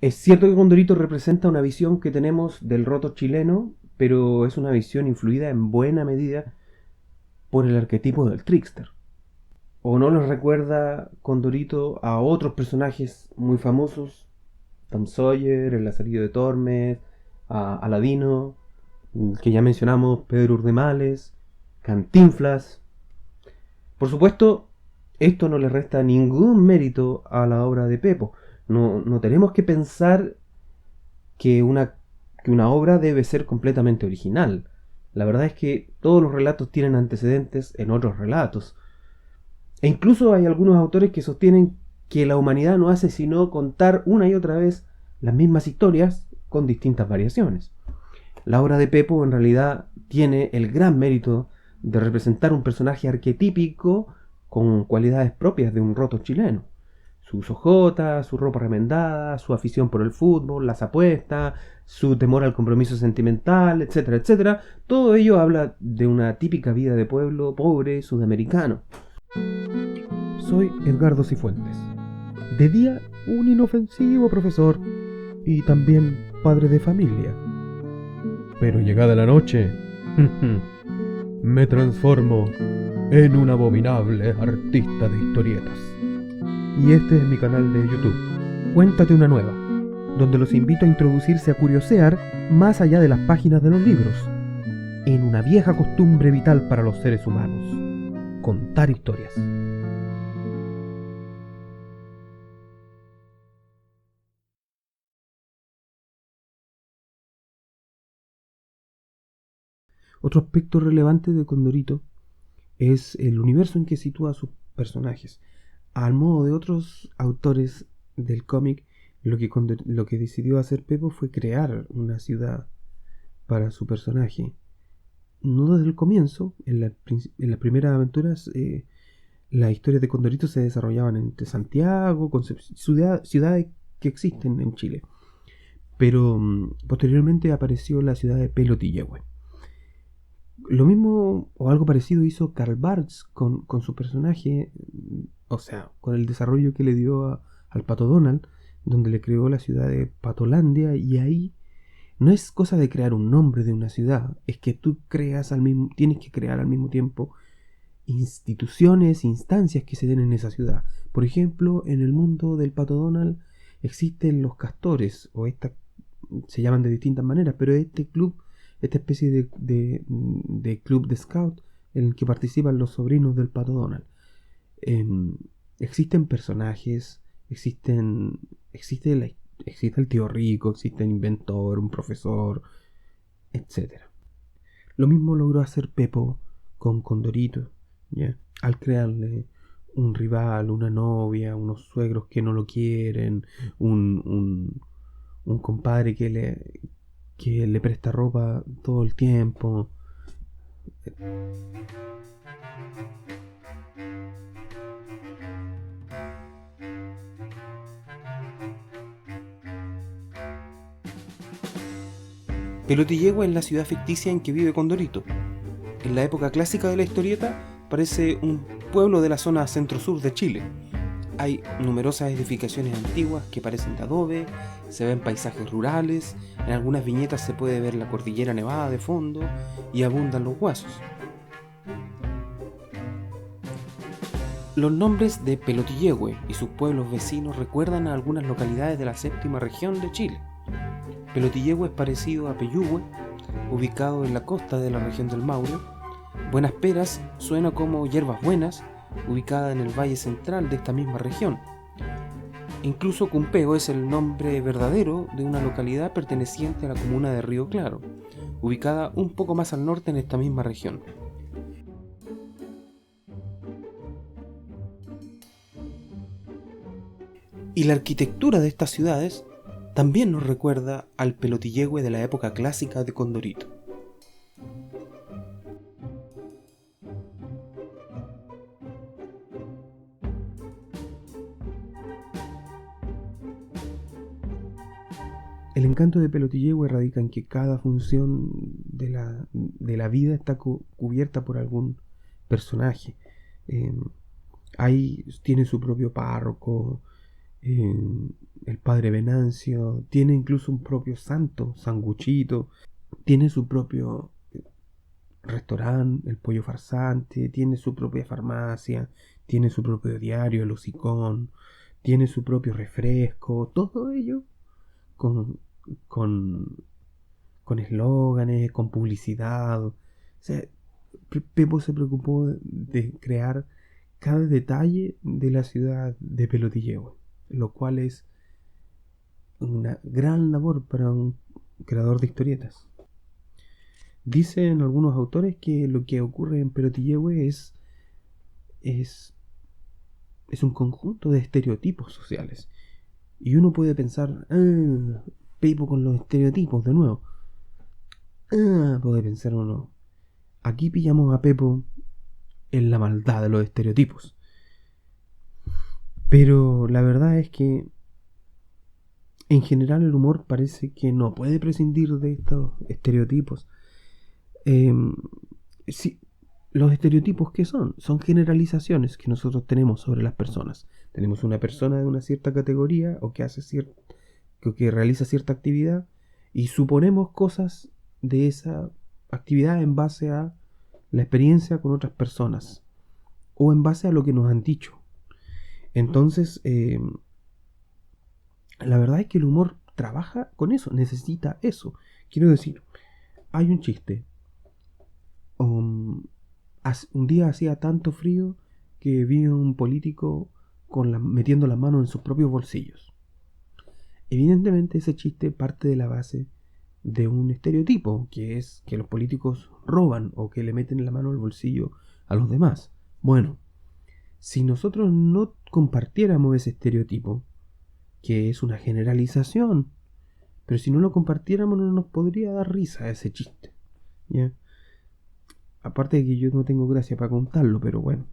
Es cierto que Condorito representa una visión que tenemos del roto chileno, pero es una visión influida en buena medida por el arquetipo del trickster. ¿O no nos recuerda Condorito a otros personajes muy famosos? Tom Sawyer, el Lazarillo de Tormes, a Aladino, que ya mencionamos, Pedro Urdemales, Cantinflas. Por supuesto, esto no le resta ningún mérito a la obra de Pepo. No tenemos que pensar que una obra debe ser completamente original. La verdad es que todos los relatos tienen antecedentes en otros relatos. E incluso hay algunos autores que sostienen que la humanidad no hace sino contar una y otra vez las mismas historias con distintas variaciones. La obra de Pepo en realidad tiene el gran mérito de representar un personaje arquetípico con cualidades propias de un roto chileno. Sus ojotas, su ropa remendada, su afición por el fútbol, las apuestas, su temor al compromiso sentimental, etcétera, etcétera. Todo ello habla de una típica vida de pueblo pobre sudamericano. Soy Edgardo Cifuentes. De día, un inofensivo profesor y también padre de familia. Pero llegada la noche, me transformo en un abominable artista de historietas. Y este es mi canal de YouTube, Cuéntate una nueva, donde los invito a introducirse a curiosear más allá de las páginas de los libros, en una vieja costumbre vital para los seres humanos, contar historias. Otro aspecto relevante de Condorito es el universo en que sitúa a sus personajes. Al modo de otros autores del cómic, lo que decidió hacer Pepo fue crear una ciudad para su personaje. No desde el comienzo, en las primeras aventuras, las historias de Condorito se desarrollaban entre Santiago, ciudades que existen en Chile. Pero posteriormente apareció la ciudad de Pelotillehue. Lo mismo o algo parecido hizo Karl Barks con su personaje, o sea, con el desarrollo que le dio al Pato Donald, donde le creó la ciudad de Patolandia, y ahí no es cosa de crear un nombre de una ciudad, es que tú tienes que crear al mismo tiempo instituciones, instancias que se den en esa ciudad. Por ejemplo, en el mundo del Pato Donald existen los castores, se llaman de distintas maneras, pero esta especie de club de scout en el que participan los sobrinos del Pato Donald. Eh, Existen personajes, existe el tío rico, existe el inventor, un profesor, etcétera. Lo mismo logró hacer Pepo con Condorito, ¿ya? Al crearle un rival, una novia, unos suegros que no lo quieren, un compadre que le presta ropa todo el tiempo. Pelotillegua es la ciudad ficticia en que vive Condorito. En la época clásica de la historieta parece un pueblo de la zona centro-sur de Chile. Hay numerosas edificaciones antiguas que parecen de adobe, se ven paisajes rurales, en algunas viñetas se puede ver la cordillera nevada de fondo y abundan los huasos. Los nombres de Pelotillehue y sus pueblos vecinos recuerdan a algunas localidades de la séptima región de Chile. Pelotillehue es parecido a Peyúgue, ubicado en la costa de la región del Maule. Buenas Peras suena como Hierbas Buenas, ubicada en el valle central de esta misma región. Incluso Cumpeo es el nombre verdadero de una localidad perteneciente a la comuna de Río Claro, ubicada un poco más al norte en esta misma región. Y la arquitectura de estas ciudades también nos recuerda al Pelotillehue de la época clásica de Condorito. El encanto de Pelotillehue radica en que cada función de la vida está cubierta por algún personaje. Ahí tiene su propio párroco, eh, el padre Venancio, tiene incluso un propio santo, Sanguchito, tiene su propio restaurante, el Pollo Farsante, tiene su propia farmacia, tiene su propio diario, el Hocicón, tiene su propio refresco, todo ello con con con eslóganes, con publicidad. O sea, Pepo se preocupó de crear cada detalle de la ciudad de Pelotillehue, lo cual es una gran labor para un creador de historietas. Dicen algunos autores que lo que ocurre en Pelotillehue es, es un conjunto de estereotipos sociales. Y uno puede pensar, Pepo con los estereotipos de nuevo. Puede pensar uno, aquí pillamos a Pepo en la maldad de los estereotipos. Pero la verdad es que en general el humor parece que no puede prescindir de estos estereotipos. Sí, los estereotipos, ¿qué son? Son generalizaciones que nosotros tenemos sobre las personas. Tenemos una persona de una cierta categoría o que que realiza cierta actividad y suponemos cosas de esa actividad en base a la experiencia con otras personas o en base a lo que nos han dicho. Entonces, la verdad es que el humor trabaja con eso, necesita eso. Quiero decir, hay un chiste. Un día hacía tanto frío que vi a un político metiendo las manos en sus propios bolsillos. Evidentemente ese chiste parte de la base de un estereotipo, que es que los políticos roban o que le meten la mano al bolsillo a los demás. Bueno, si nosotros no compartiéramos ese estereotipo, que es una generalización, pero si no lo compartiéramos no nos podría dar risa ese chiste, ¿ya? Aparte de que yo no tengo gracia para contarlo, pero bueno.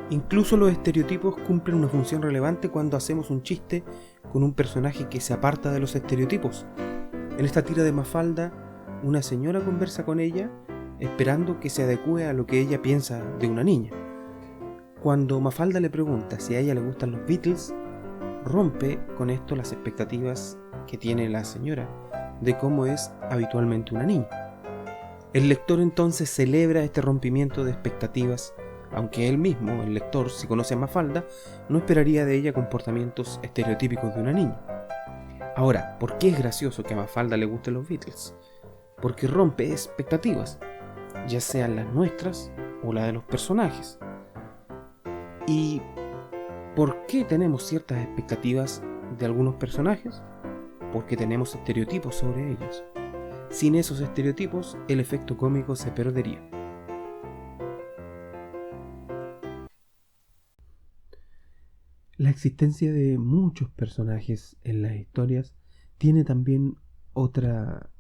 Incluso los estereotipos cumplen una función relevante cuando hacemos un chiste con un personaje que se aparta de los estereotipos. En esta tira de Mafalda, una señora conversa con ella esperando que se adecue a lo que ella piensa de una niña. Cuando Mafalda le pregunta si a ella le gustan los Beatles, rompe con esto las expectativas que tiene la señora de cómo es habitualmente una niña. El lector entonces celebra este rompimiento de expectativas, aunque él mismo, el lector, si conoce a Mafalda, no esperaría de ella comportamientos estereotípicos de una niña. Ahora, ¿por qué es gracioso que a Mafalda le gusten los Beatles? Porque rompe expectativas, ya sean las nuestras o las de los personajes. ¿Y por qué tenemos ciertas expectativas de algunos personajes? Porque tenemos estereotipos sobre ellos. Sin esos estereotipos, el efecto cómico se perdería. La existencia de muchos personajes en las historias tiene también otra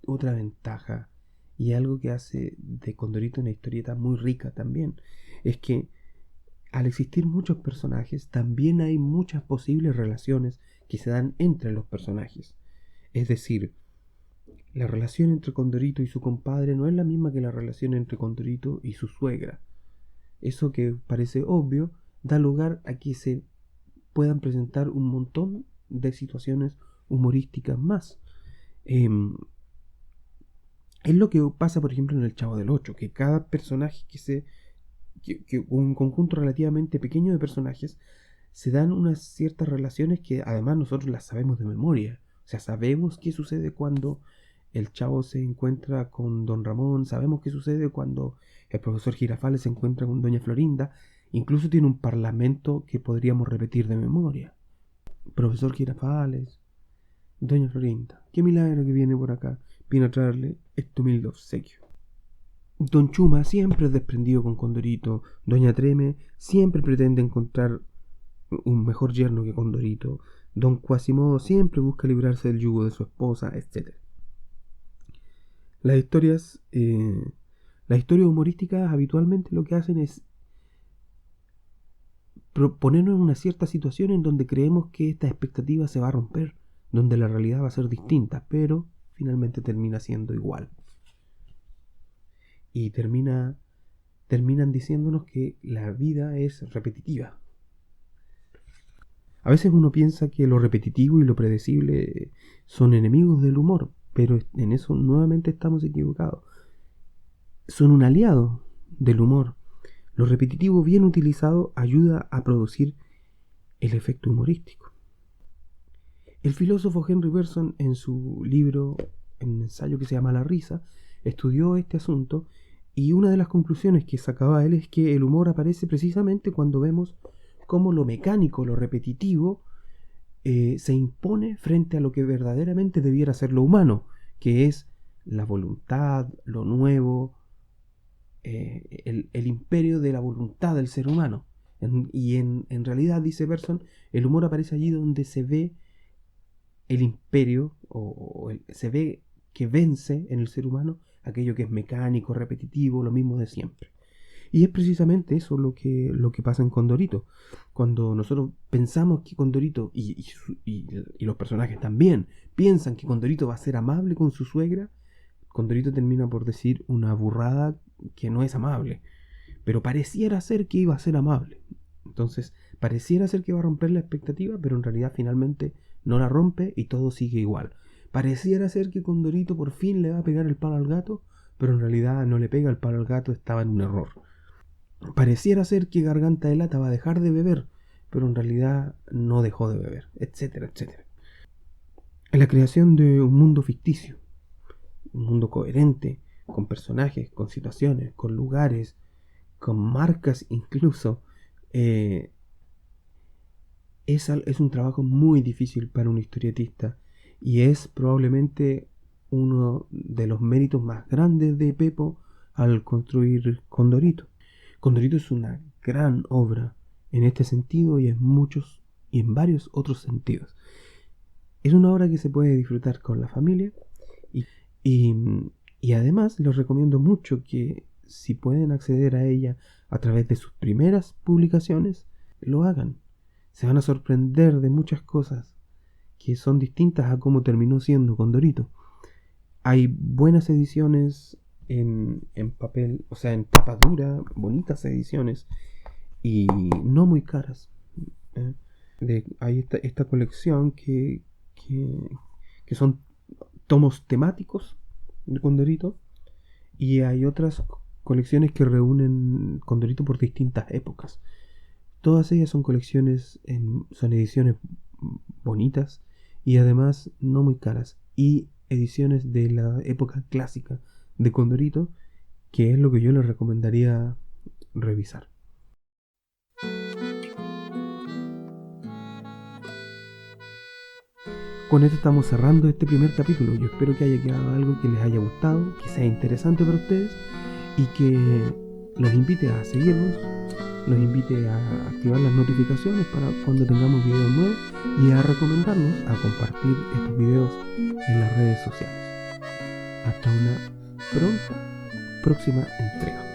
ventaja y algo que hace de Condorito una historieta muy rica también. Es que al existir muchos personajes, también hay muchas posibles relaciones que se dan entre los personajes. Es decir, la relación entre Condorito y su compadre no es la misma que la relación entre Condorito y su suegra. Eso que parece obvio da lugar a que se puedan presentar un montón de situaciones humorísticas más. Es lo que pasa, por ejemplo, en El Chavo del Ocho, que cada personaje que un conjunto relativamente pequeño de personajes se dan unas ciertas relaciones que además nosotros las sabemos de memoria. O sea, sabemos qué sucede cuando el Chavo se encuentra con Don Ramón, sabemos qué sucede cuando el profesor Girafales se encuentra con Doña Florinda. Incluso tiene un parlamento que podríamos repetir de memoria. Profesor Girafales, Doña Florinda, qué milagro que viene por acá. Vino a traerle este humilde obsequio. Don Chuma siempre es desprendido con Condorito. Doña Treme siempre pretende encontrar un mejor yerno que Condorito. Don Quasimodo siempre busca librarse del yugo de su esposa, etc. Las historias humorísticas habitualmente lo que hacen es ponernos en una cierta situación en donde creemos que esta expectativa se va a romper, donde la realidad va a ser distinta, pero finalmente termina siendo igual. Y termina terminan diciéndonos que la vida es repetitiva. A veces uno piensa que lo repetitivo y lo predecible son enemigos del humor, pero en eso nuevamente estamos equivocados. Son un aliado del humor. Lo repetitivo bien utilizado ayuda a producir el efecto humorístico. El filósofo Henry Bergson, en su libro, en un ensayo que se llama La risa, estudió este asunto, y una de las conclusiones que sacaba él es que el humor aparece precisamente cuando vemos cómo lo mecánico, lo repetitivo, se impone frente a lo que verdaderamente debiera ser lo humano, que es la voluntad, lo nuevo, el imperio de la voluntad del ser humano. En realidad, dice Bergson, el humor aparece allí donde se ve el imperio, se ve que vence en el ser humano aquello que es mecánico, repetitivo, lo mismo de siempre. Y es precisamente eso lo que pasa en Condorito. Cuando nosotros pensamos que Condorito, y los personajes también, piensan que Condorito va a ser amable con su suegra, Condorito termina por decir una burrada que no es amable. Pero pareciera ser que iba a ser amable. Entonces, pareciera ser que va a romper la expectativa, pero en realidad finalmente no la rompe y todo sigue igual. Pareciera ser que Condorito por fin le va a pegar el palo al gato, pero en realidad no le pega el palo al gato, estaba en un error. Pareciera ser que Garganta de Lata va a dejar de beber, pero en realidad no dejó de beber, etcétera, etcétera. En la creación de un mundo ficticio, un mundo coherente, con personajes, con situaciones, con lugares, con marcas incluso, es un trabajo muy difícil para un historietista, y es probablemente uno de los méritos más grandes de Pepo al construir Condorito. Condorito es una gran obra en este sentido y en muchos y en varios otros sentidos. Es una obra que se puede disfrutar con la familia y además les recomiendo mucho que si pueden acceder a ella a través de sus primeras publicaciones, lo hagan. Se van a sorprender de muchas cosas que son distintas a cómo terminó siendo Condorito. Hay buenas ediciones en papel, o sea, en tapa dura, bonitas ediciones y no muy caras. Hay esta colección que son tomos temáticos de Condorito, y hay otras colecciones que reúnen Condorito por distintas épocas. Todas ellas son colecciones, son ediciones bonitas y además no muy caras, y ediciones de la época clásica de Condorito, que es lo que yo les recomendaría revisar. Con esto estamos cerrando este primer capítulo. Yo espero que haya quedado algo que les haya gustado, que sea interesante para ustedes y que los invite a seguirnos, los invite a activar las notificaciones para cuando tengamos videos nuevos y a recomendarnos a compartir estos videos en las redes sociales. Hasta una próxima entrega.